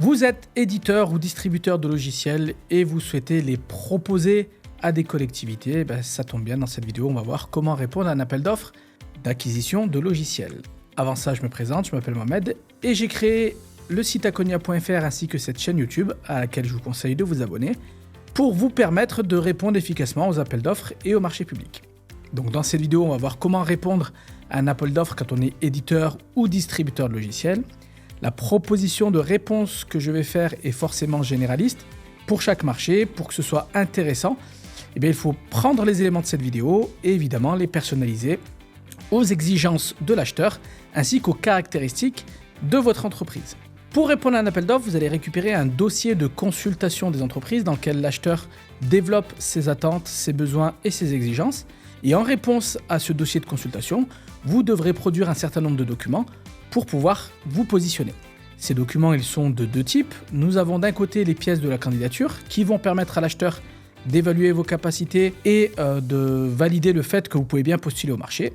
Vous êtes éditeur ou distributeur de logiciels et vous souhaitez les proposer à des collectivités. Ça tombe bien, dans cette vidéo, on va voir comment répondre à un appel d'offres d'acquisition de logiciels. Avant ça, je me présente, je m'appelle Mohamed et j'ai créé le site akonia.fr ainsi que cette chaîne YouTube à laquelle je vous conseille de vous abonner pour vous permettre de répondre efficacement aux appels d'offres et au marché public. Donc dans cette vidéo, on va voir comment répondre à un appel d'offres quand on est éditeur ou distributeur de logiciels. La proposition de réponse que je vais faire est forcément généraliste. Pour chaque marché, pour que ce soit intéressant, il faut prendre les éléments de cette vidéo et évidemment les personnaliser aux exigences de l'acheteur ainsi qu'aux caractéristiques de votre entreprise. Pour répondre à un appel d'offres, vous allez récupérer un dossier de consultation des entreprises dans lequel l'acheteur développe ses attentes, ses besoins et ses exigences. Et en réponse à ce dossier de consultation, vous devrez produire un certain nombre de documents pour pouvoir vous positionner. Ces documents, ils sont de deux types. Nous avons d'un côté les pièces de la candidature qui vont permettre à l'acheteur d'évaluer vos capacités et de valider le fait que vous pouvez bien postuler au marché.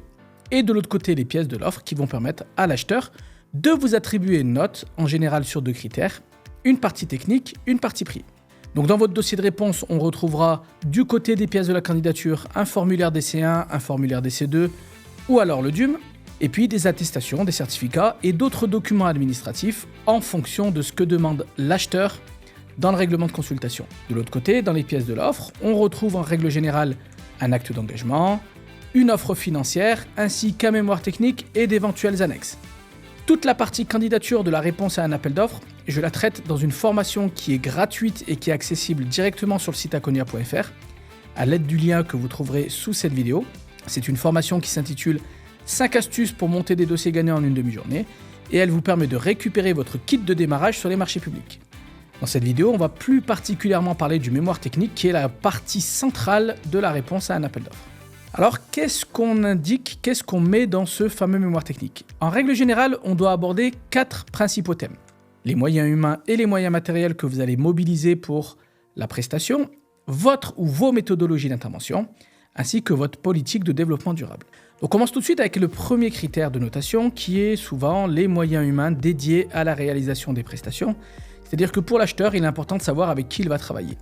Et de l'autre côté, les pièces de l'offre qui vont permettre à l'acheteur de vous attribuer une note, en général sur deux critères, une partie technique, une partie prix. Donc dans votre dossier de réponse, on retrouvera du côté des pièces de la candidature un formulaire DC1, un formulaire DC2 ou alors le DUM, et puis des attestations, des certificats et d'autres documents administratifs en fonction de ce que demande l'acheteur dans le règlement de consultation. De l'autre côté, dans les pièces de l'offre, on retrouve en règle générale un acte d'engagement, une offre financière, ainsi qu'un mémoire technique et d'éventuelles annexes. Toute la partie candidature de la réponse à un appel d'offres, je la traite dans une formation qui est gratuite et qui est accessible directement sur le site akonia.fr à l'aide du lien que vous trouverez sous cette vidéo. C'est une formation qui s'intitule 5 astuces pour monter des dossiers gagnants en une demi-journée et elle vous permet de récupérer votre kit de démarrage sur les marchés publics. Dans cette vidéo, on va plus particulièrement parler du mémoire technique qui est la partie centrale de la réponse à un appel d'offres. Alors, qu'est-ce qu'on indique, qu'est-ce qu'on met dans ce fameux mémoire technique ? En règle générale, on doit aborder 4 principaux thèmes. Les moyens humains et les moyens matériels que vous allez mobiliser pour la prestation, votre ou vos méthodologies d'intervention, ainsi que votre politique de développement durable. On commence tout de suite avec le premier critère de notation qui est souvent les moyens humains dédiés à la réalisation des prestations. C'est-à-dire que pour l'acheteur, il est important de savoir avec qui il va travailler.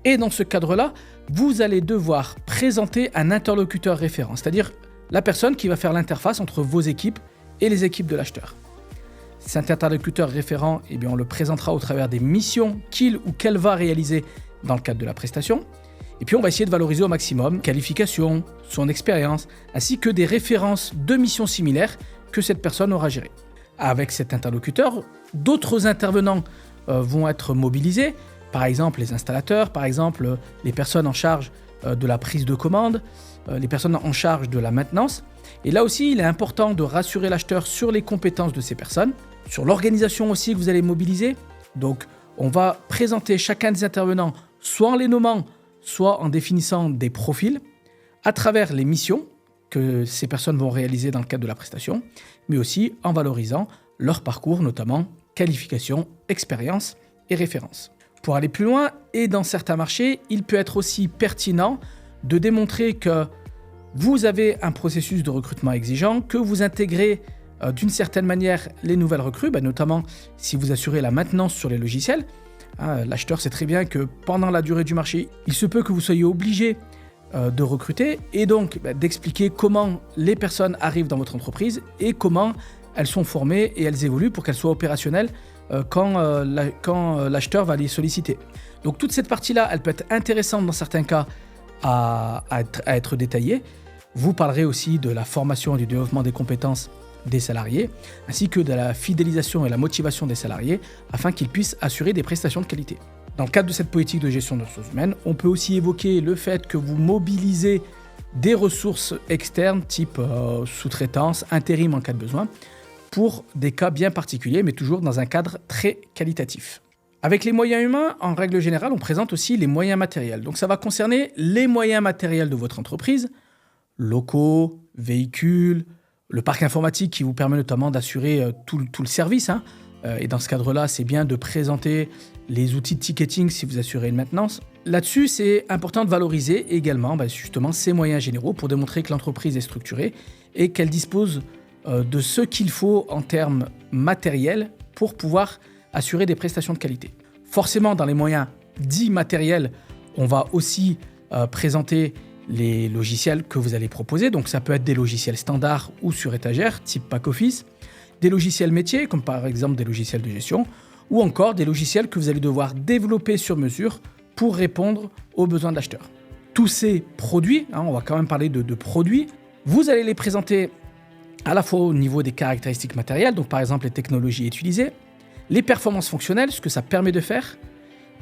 Et dans ce cadre-là, vous allez devoir présenter un interlocuteur référent, c'est-à-dire la personne qui va faire l'interface entre vos équipes et les équipes de l'acheteur. Cet interlocuteur référent, on le présentera au travers des missions qu'il ou qu'elle va réaliser dans le cadre de la prestation. Et puis on va essayer de valoriser au maximum qualification, son expérience, ainsi que des références de missions similaires que cette personne aura gérées. Avec cet interlocuteur, d'autres intervenants vont être mobilisés, par exemple les installateurs, par exemple les personnes en charge de la prise de commande, les personnes en charge de la maintenance. Et là aussi, il est important de rassurer l'acheteur sur les compétences de ces personnes, sur l'organisation aussi que vous allez mobiliser. Donc on va présenter chacun des intervenants soit en les nommant, soit en définissant des profils à travers les missions que ces personnes vont réaliser dans le cadre de la prestation, mais aussi en valorisant leur parcours, notamment qualification, expérience et référence. Pour aller plus loin, et dans certains marchés, il peut être aussi pertinent de démontrer que vous avez un processus de recrutement exigeant, que vous intégrez d'une certaine manière les nouvelles recrues, notamment si vous assurez la maintenance sur les logiciels. L'acheteur sait très bien que pendant la durée du marché, il se peut que vous soyez obligé de recruter et donc d'expliquer comment les personnes arrivent dans votre entreprise et comment elles sont formées et elles évoluent pour qu'elles soient opérationnelles quand l'acheteur va les solliciter. Donc toute cette partie-là, elle peut être intéressante dans certains cas à être détaillée. Vous parlerez aussi de la formation et du développement des compétences des salariés, ainsi que de la fidélisation et la motivation des salariés, afin qu'ils puissent assurer des prestations de qualité. Dans le cadre de cette politique de gestion de ressources humaines, on peut aussi évoquer le fait que vous mobilisez des ressources externes, type sous-traitance, intérim en cas de besoin, pour des cas bien particuliers, mais toujours dans un cadre très qualitatif. Avec les moyens humains, en règle générale, on présente aussi les moyens matériels. Donc ça va concerner les moyens matériels de votre entreprise, locaux, véhicules, le parc informatique qui vous permet notamment d'assurer tout le service. Et dans ce cadre-là, c'est bien de présenter les outils de ticketing si vous assurez une maintenance. Là-dessus, c'est important de valoriser également justement ces moyens généraux pour démontrer que l'entreprise est structurée et qu'elle dispose de ce qu'il faut en termes matériels pour pouvoir assurer des prestations de qualité. Forcément, dans les moyens dits matériels, on va aussi présenter les logiciels que vous allez proposer. Donc ça peut être des logiciels standards ou sur étagère, type pack office, des logiciels métiers, comme par exemple des logiciels de gestion, ou encore des logiciels que vous allez devoir développer sur mesure pour répondre aux besoins de l'acheteur. Tous ces produits, on va quand même parler de produits, vous allez les présenter à la fois au niveau des caractéristiques matérielles, donc par exemple les technologies utilisées, les performances fonctionnelles, ce que ça permet de faire,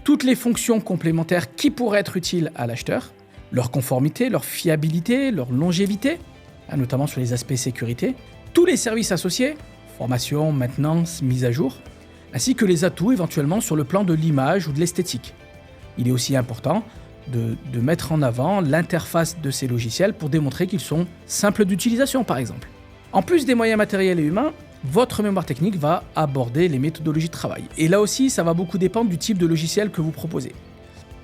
toutes les fonctions complémentaires qui pourraient être utiles à l'acheteur, leur conformité, leur fiabilité, leur longévité, notamment sur les aspects sécurité, tous les services associés, formation, maintenance, mise à jour, ainsi que les atouts éventuellement sur le plan de l'image ou de l'esthétique. Il est aussi important de mettre en avant l'interface de ces logiciels pour démontrer qu'ils sont simples d'utilisation par exemple. En plus des moyens matériels et humains, votre mémoire technique va aborder les méthodologies de travail. Et là aussi, ça va beaucoup dépendre du type de logiciel que vous proposez.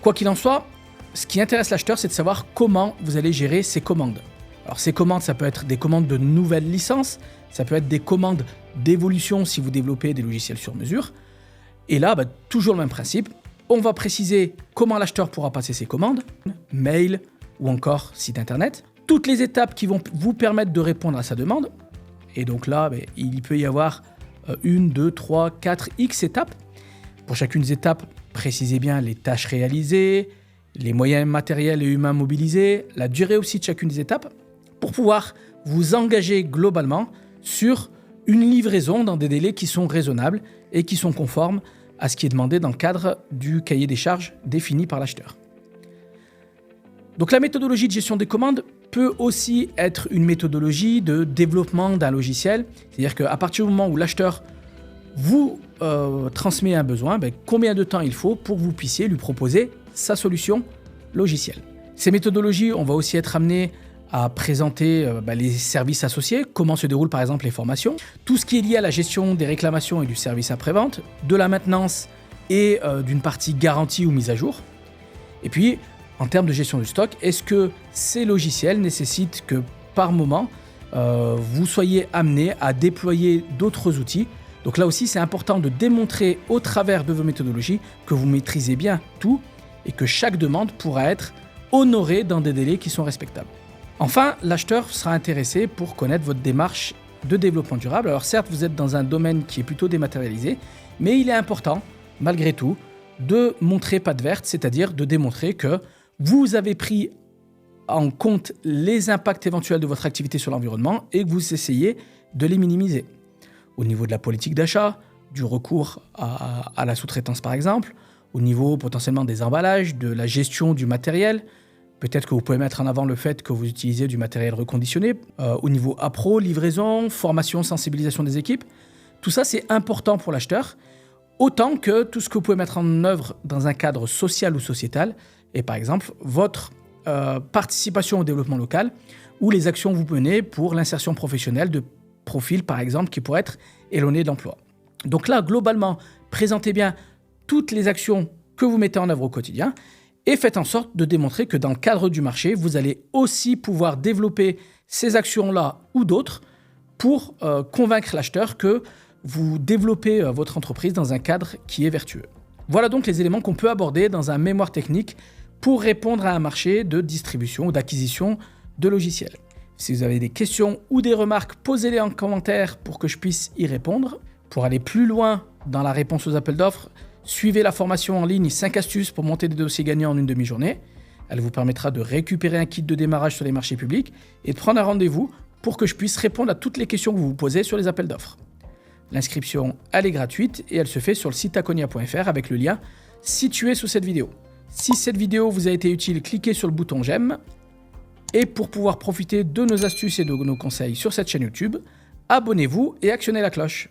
Quoi qu'il en soit, ce qui intéresse l'acheteur, c'est de savoir comment vous allez gérer ces commandes. Alors ces commandes, ça peut être des commandes de nouvelles licences, ça peut être des commandes d'évolution si vous développez des logiciels sur mesure. Et là, toujours le même principe. On va préciser comment l'acheteur pourra passer ses commandes, mail ou encore site internet, toutes les étapes qui vont vous permettre de répondre à sa demande. Et donc là, il peut y avoir 1, 2, 3, 4, X étapes. Pour chacune des étapes, précisez bien les tâches réalisées, les moyens matériels et humains mobilisés, la durée aussi de chacune des étapes, pour pouvoir vous engager globalement sur une livraison dans des délais qui sont raisonnables et qui sont conformes à ce qui est demandé dans le cadre du cahier des charges défini par l'acheteur. Donc la méthodologie de gestion des commandes peut aussi être une méthodologie de développement d'un logiciel. C'est-à-dire qu'à partir du moment où l'acheteur vous transmet un besoin, combien de temps il faut pour que vous puissiez lui proposer sa solution logicielle. Ces méthodologies, on va aussi être amené à présenter les services associés, comment se déroulent par exemple les formations, tout ce qui est lié à la gestion des réclamations et du service après-vente, de la maintenance et d'une partie garantie ou mise à jour. Et puis, en termes de gestion du stock, est-ce que ces logiciels nécessitent que par moment, vous soyez amené à déployer d'autres outils? Donc là aussi, c'est important de démontrer au travers de vos méthodologies que vous maîtrisez bien tout et que chaque demande pourra être honorée dans des délais qui sont respectables. Enfin, l'acheteur sera intéressé pour connaître votre démarche de développement durable. Alors certes, vous êtes dans un domaine qui est plutôt dématérialisé, mais il est important, malgré tout, de montrer patte verte, c'est-à-dire de démontrer que vous avez pris en compte les impacts éventuels de votre activité sur l'environnement et que vous essayez de les minimiser. Au niveau de la politique d'achat, du recours à la sous-traitance par exemple, au niveau potentiellement des emballages, de la gestion du matériel. Peut-être que vous pouvez mettre en avant le fait que vous utilisez du matériel reconditionné. Au niveau appro, livraison, formation, sensibilisation des équipes. Tout ça, c'est important pour l'acheteur, autant que tout ce que vous pouvez mettre en œuvre dans un cadre social ou sociétal. Et par exemple, votre participation au développement local ou les actions que vous menez pour l'insertion professionnelle de profils, par exemple, qui pourraient être éloignés de l'emploi. Donc là, globalement, présentez bien toutes les actions que vous mettez en œuvre au quotidien et faites en sorte de démontrer que dans le cadre du marché, vous allez aussi pouvoir développer ces actions-là ou d'autres pour convaincre l'acheteur que vous développez votre entreprise dans un cadre qui est vertueux. Voilà donc les éléments qu'on peut aborder dans un mémoire technique pour répondre à un marché de distribution ou d'acquisition de logiciels. Si vous avez des questions ou des remarques, posez-les en commentaire pour que je puisse y répondre. Pour aller plus loin dans la réponse aux appels d'offres, suivez la formation en ligne 5 astuces pour monter des dossiers gagnants en une demi-journée. Elle vous permettra de récupérer un kit de démarrage sur les marchés publics et de prendre un rendez-vous pour que je puisse répondre à toutes les questions que vous vous posez sur les appels d'offres. L'inscription, elle est gratuite et elle se fait sur le site akonia.fr avec le lien situé sous cette vidéo. Si cette vidéo vous a été utile, cliquez sur le bouton j'aime. Et pour pouvoir profiter de nos astuces et de nos conseils sur cette chaîne YouTube, abonnez-vous et actionnez la cloche.